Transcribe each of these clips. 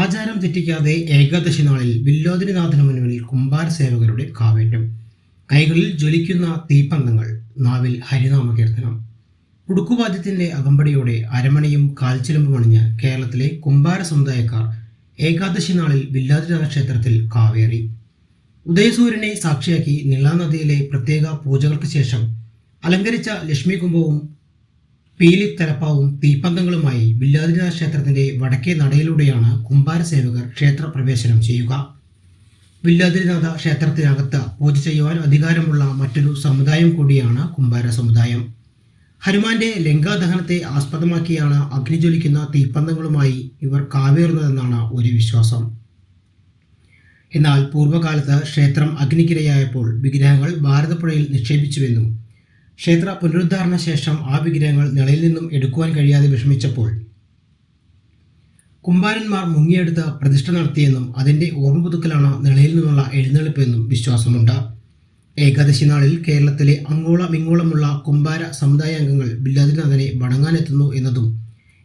ആചാരം തെറ്റിക്കാതെ ഏകാദശി നാളിൽ വില്ലോദരിനാഥന് മുന്നിൽ കുംഭാര സേവകരുടെ കാവേറ്റം. കൈകളിൽ ജ്വലിക്കുന്ന തീപ്പന്തങ്ങൾ, നാവിൽ ഹരിനാമ കീർത്തനം. ഉടുക്കുവാദ്യത്തിന്റെ അകമ്പടിയോടെ അരമണയും കാൽച്ചിലമ്പും അണിഞ്ഞ് കേരളത്തിലെ കുംഭാര സമുദായക്കാർ ഏകാദശി നാളിൽ വില്ലാതിനാഥ ക്ഷേത്രത്തിൽ കാവേറി. ഉദയസൂര്യനെ സാക്ഷിയാക്കി നീളാനദിയിലെ പ്രത്യേക പൂജകൾക്ക് ശേഷം അലങ്കരിച്ച ലക്ഷ്മി കുംഭവും പീലി തലപ്പാവും തീപ്പന്തങ്ങളുമായി വില്ലാതിനാഥ ക്ഷേത്രത്തിന്റെ വടക്കേ നടയിലൂടെയാണ് കുംഭാര സേവകർ ക്ഷേത്ര പ്രവേശനം ചെയ്യുക. വില്ലാതിനാഥ ക്ഷേത്രത്തിനകത്ത് പൂജ ചെയ്യുവാൻ അധികാരമുള്ള മറ്റൊരു സമുദായം കൂടിയാണ് കുംഭാര സമുദായം. ഹനുമാന്റെ ലങ്കാദഹനത്തെ ആസ്പദമാക്കിയാണ് അഗ്നിജ്വലിക്കുന്ന തീപ്പന്തങ്ങളുമായി ഇവർ കാവേറുന്നതെന്നാണ് ഒരു വിശ്വാസം. എന്നാൽ പൂർവ്വകാലത്ത് ക്ഷേത്രം അഗ്നിക്കിരയായപ്പോൾ വിഗ്രഹങ്ങൾ ഭാരതപ്പുഴയിൽ നിക്ഷേപിച്ചുവെന്നും ക്ഷേത്ര പുനരുദ്ധാരണ ശേഷം ആ വിഗ്രഹങ്ങൾ നിളയിൽ നിന്നും എടുക്കുവാൻ കഴിയാതെ വിഷമിച്ചപ്പോൾ കുംഭാരന്മാർ മുങ്ങിയെടുത്ത് പ്രതിഷ്ഠ നടത്തിയെന്നും അതിൻ്റെ ഓർമ്മ പുതുക്കലാണ് നിളയിൽ നിന്നുള്ള എഴുന്നള്ളിപ്പെന്നും വിശ്വാസമുണ്ട്. ഏകാദശി നാളിൽ കേരളത്തിലെ അങ്ങോളം ഇങ്ങോളമുള്ള കുംഭാര സമുദായ അംഗങ്ങൾ വില്ലാതിനാഥനെ വണങ്ങാനെത്തുന്നു എന്നതും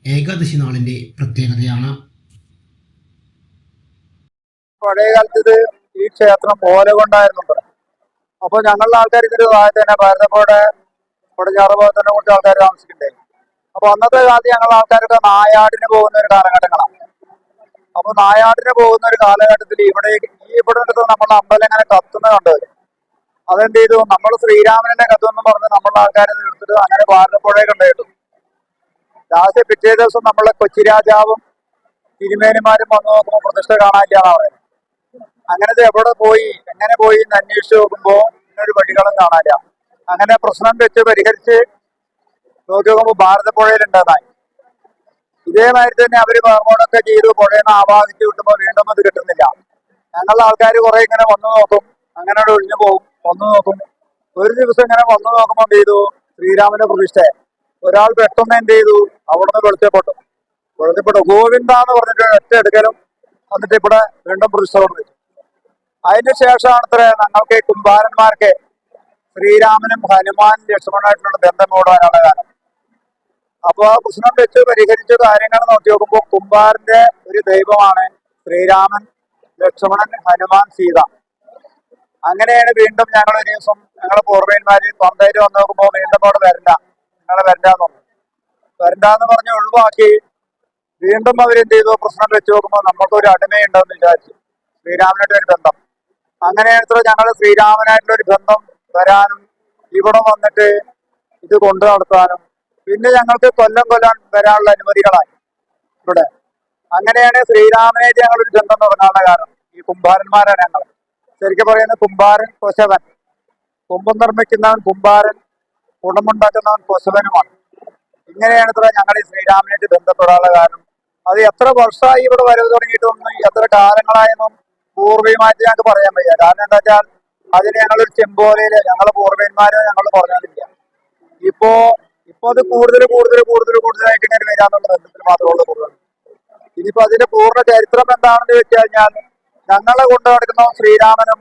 ഏകാദശി നാളിന്റെ പ്രത്യേകതയാണ്. പഴയ കാലത്ത് ഈ ക്ഷേത്രം ഓല കൊണ്ടായിരുന്നു. അപ്പോൾ ഞങ്ങളുടെ ആൾക്കാർ ഇതിന്റെ താഴെ തന്നെ ഭാരതപ്പുഴയുടെ പടിഞ്ഞാറ് ഭാഗത്തിനെ കുറച്ച് ആൾക്കാർ താമസിക്കണ്ടേ. അപ്പൊ അന്നത്തെ കാലത്ത് ഞങ്ങളുടെ ആൾക്കാരൊക്കെ നായാടിന് പോകുന്ന ഒരു കാലഘട്ടങ്ങളാണ്. അപ്പൊ നായാടിന് പോകുന്ന ഒരു കാലഘട്ടത്തിൽ ഇവിടെ അടുത്ത് നമ്മുടെ അമ്പലം ഇങ്ങനെ കത്തുന്ന കണ്ടുവരും. അതെന്ത് ചെയ്തു, നമ്മൾ ശ്രീരാമനെ കത്തുമെന്ന് പറഞ്ഞ് നമ്മളുടെ ആൾക്കാരെ എടുത്തിട്ട് അങ്ങനെ ഭാരതപ്പുഴയെ കണ്ടുകിട്ടു. ലാസ്റ്റ് പിറ്റേ ദിവസം നമ്മളെ കൊച്ചി രാജാവും തിരുമേനിമാരും വന്നു നോക്കുമ്പോൾ പ്രതിഷ്ഠ കാണാനില്ലാന്ന് പറയുന്നത്. അങ്ങനത്തെ എവിടെ പോയി എങ്ങനെ പോയി എന്ന് അന്വേഷിച്ച് നോക്കുമ്പോൾ ഇന്നൊരു വഴികളും കാണാനില്ല. അങ്ങനെ പ്രശ്നം വെച്ച് പരിഹരിച്ച് നോക്കി നോക്കുമ്പോൾ ഭാരതപ്പുഴയിലുണ്ടെന്നായി. ഇതേമാതിരി തന്നെ അവര് ഹോമമൊക്കെ ചെയ്തു പുഴയെന്ന് ആവാഹിച്ച് കിട്ടുമ്പോൾ വീണ്ടും അത് കിട്ടുന്നില്ല. ഞങ്ങളുടെ ആൾക്കാർ കുറെ ഇങ്ങനെ വന്നു നോക്കും, അങ്ങനെ ഒഴിഞ്ഞു പോകും, വന്നു നോക്കും. ഒരു ദിവസം ഇങ്ങനെ വന്നു നോക്കുമ്പോൾ എന്ത് ചെയ്തു, ശ്രീരാമന്റെ പ്രതിഷ്ഠ ഒരാൾ പെട്ടെന്ന് എന്ത് ചെയ്തു, അവിടുന്ന് വെളിച്ചപ്പെട്ടു. ഗോവിന്ദ എന്ന് പറഞ്ഞിട്ട് ഒറ്റ എടുക്കലും എന്നിട്ട് ഇവിടെ വീണ്ടും പ്രതിഷ്ഠ കൊടുത്തു. അതിന് ശേഷമാണ് ഞങ്ങൾക്ക് കുംഭാരന്മാർക്ക് ശ്രീരാമനും ഹനുമാനും ലക്ഷ്മണനായിട്ടുള്ള ബന്ധം കൂടാനുള്ള കാലം. അപ്പൊ ആ പ്രശ്നം വെച്ച് പരിഹരിച്ച കാര്യങ്ങൾ നോക്കി നോക്കുമ്പോൾ കുംഭാരന്റെ ഒരു ദൈവമാണ് ശ്രീരാമൻ, ലക്ഷ്മണൻ, ഹനുമാൻ, സീത. അങ്ങനെയാണ് വീണ്ടും ഞങ്ങൾ ഒരു ദിവസം ഞങ്ങളെ പൂർവ്വന്മാര് പന്തേര് വന്ന് നോക്കുമ്പോൾ വീണ്ടും അവിടെ വരണ്ട, നിങ്ങളെ വരണ്ടാന്ന് പറഞ്ഞു. വരണ്ടാന്ന് പറഞ്ഞ് ഒഴിവാക്കി. വീണ്ടും അവരെന്ത് ചെയ്തു, പ്രശ്നം വെച്ച് നോക്കുമ്പോൾ നമുക്കൊരു അടിമയുണ്ടെന്ന് വിചാരിച്ചു, ശ്രീരാമനായിട്ട് ഒരു ബന്ധം. അങ്ങനെയാണ് ഞങ്ങൾ ശ്രീരാമനായിട്ടുള്ള ഒരു ബന്ധം വരാനും ഇവിടെ വന്നിട്ട് ഇത് കൊണ്ടു നടത്താനും പിന്നെ ഞങ്ങൾക്ക് കൊല്ലം വരാനുള്ള അനുമതികളായി ഇവിടെ. അങ്ങനെയാണ് ശ്രീരാമനായിട്ട് ഞങ്ങളൊരു ബന്ധം തുടങ്ങാനുള്ള കാരണം. ഈ കുംഭാരന്മാരാണ് ഞങ്ങൾ. ശരിക്കും പറയുന്നത് കുംഭാരൻ കൊശവൻ, കുംഭം നിർമ്മിക്കുന്നവൻ കുംഭാരൻ, കുടമുണ്ടാക്കുന്നവൻ കൊശവനുമാണ്. ഇങ്ങനെയാണ് ഞങ്ങൾ ഈ ശ്രീരാമനായിട്ട് ബന്ധപ്പെടാനുള്ള കാരണം. അത് എത്ര വർഷമായി ഇവിടെ വരവ് തുടങ്ങിയിട്ടൊന്നും എത്ര കാലങ്ങളായെന്നും പൂർവികമായിട്ട് ഞങ്ങൾക്ക് പറയാൻ വയ്യ. കാരണം എന്താ വെച്ചാൽ അതിന് ഞങ്ങളൊരു ചെമ്പോലയില് ഞങ്ങളെ പൂർവ്വന്മാരെ ഞങ്ങൾ പറഞ്ഞിട്ടില്ല. ഇപ്പോ അത് കൂടുതലായിട്ട് ഇങ്ങനെ വരാന്നുള്ള ബന്ധത്തിൽ മാത്രമുള്ള കൂടുതൽ. ഇനിയിപ്പോ അതിന്റെ പൂർണ്ണ ചരിത്രം എന്താണെന്ന് വെച്ച് കഴിഞ്ഞാൽ ഞങ്ങളെ കൊണ്ടു നടക്കുന്ന ശ്രീരാമനും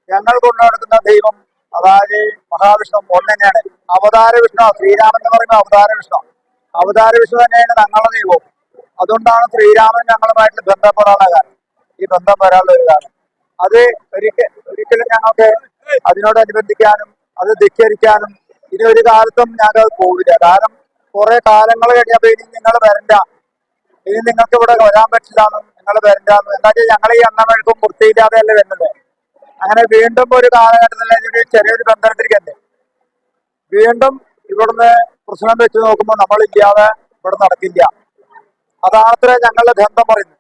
ഞങ്ങൾ കൊണ്ടു നടക്കുന്ന ദൈവം അതായത് മഹാവിഷ്ണു ഒന്നെന്നെയാണ്. അവതാര വിഷ്ണു, ശ്രീരാമൻ എന്ന് പറയുമ്പോൾ അവതാര വിഷ്ണു തന്നെയാണ് ഞങ്ങളുടെ ദൈവവും. അതുകൊണ്ടാണ് ശ്രീരാമൻ ഞങ്ങളുമായിട്ട് ബന്ധപ്പെടാനുള്ള കാരണം, ഈ ബന്ധം വരാനുള്ള ഒരു കാരണം. അത് ഒരിക്കലും ഞങ്ങൾക്ക് അതിനോടനുബന്ധിക്കാനും അത് ധിക്കരിക്കാനും ഇനി ഒരു കാലത്തും ഞങ്ങൾ പോവില്ല. കാരണം കുറെ കാലങ്ങൾ കഴിഞ്ഞപ്പോൾ ഇനി നിങ്ങൾ വരണ്ട, ഇനി നിങ്ങൾക്ക് ഇവിടെ വരാൻ പറ്റില്ലാന്നും നിങ്ങൾ വരണ്ടെന്നും. എന്താ വെച്ചാൽ ഞങ്ങൾ ഈ എണ്ണമെഴുക്കും വൃത്തിയില്ലാതെ അല്ലേ വരുന്നത്. അങ്ങനെ വീണ്ടും ഒരു കാലഘട്ടത്തിൽ ചെറിയൊരു ബന്ധത്തിരിക്കണ്ടേ, വീണ്ടും ഇവിടുന്ന് പ്രശ്നം വെച്ച് നോക്കുമ്പോൾ നമ്മളില്ലാതെ ഇവിടെ നടക്കില്ല. അതാണത്ര ഞങ്ങളുടെ ബന്ധം പറയുന്നത്.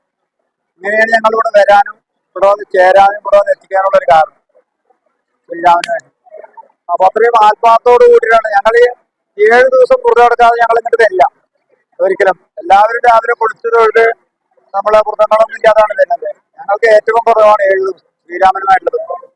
ഇങ്ങനെയാണ് ഞങ്ങൾ ഇവിടെ വരാനും ഇവിടെ വന്ന് ചേരാനും ഇവിടെ വന്ന് എത്തിക്കാനുള്ള ഒരു കാരണം ശ്രീരാമന് വേണ്ടി. അപ്പൊ അത്രയും ആത്മാർത്ഥത്തോടു കൂടിയിട്ടാണ് ഞങ്ങൾ 7 ദിവസം വ്രതം എടുക്കാതെ ഞങ്ങൾ ഇങ്ങോട്ട് വരില്ല. ഒരിക്കലും എല്ലാവരും രാവിലെ കുളിച്ചു തൊഴുത് നമ്മളെ വ്രതങ്ങളൊന്നും ഇല്ലാതാണ് വരുന്നത്. ഞങ്ങൾക്ക് ഏറ്റവും കുറവാണ് 7 ദിവസം ശ്രീരാമനുമായിട്ടുള്ള ബന്ധം.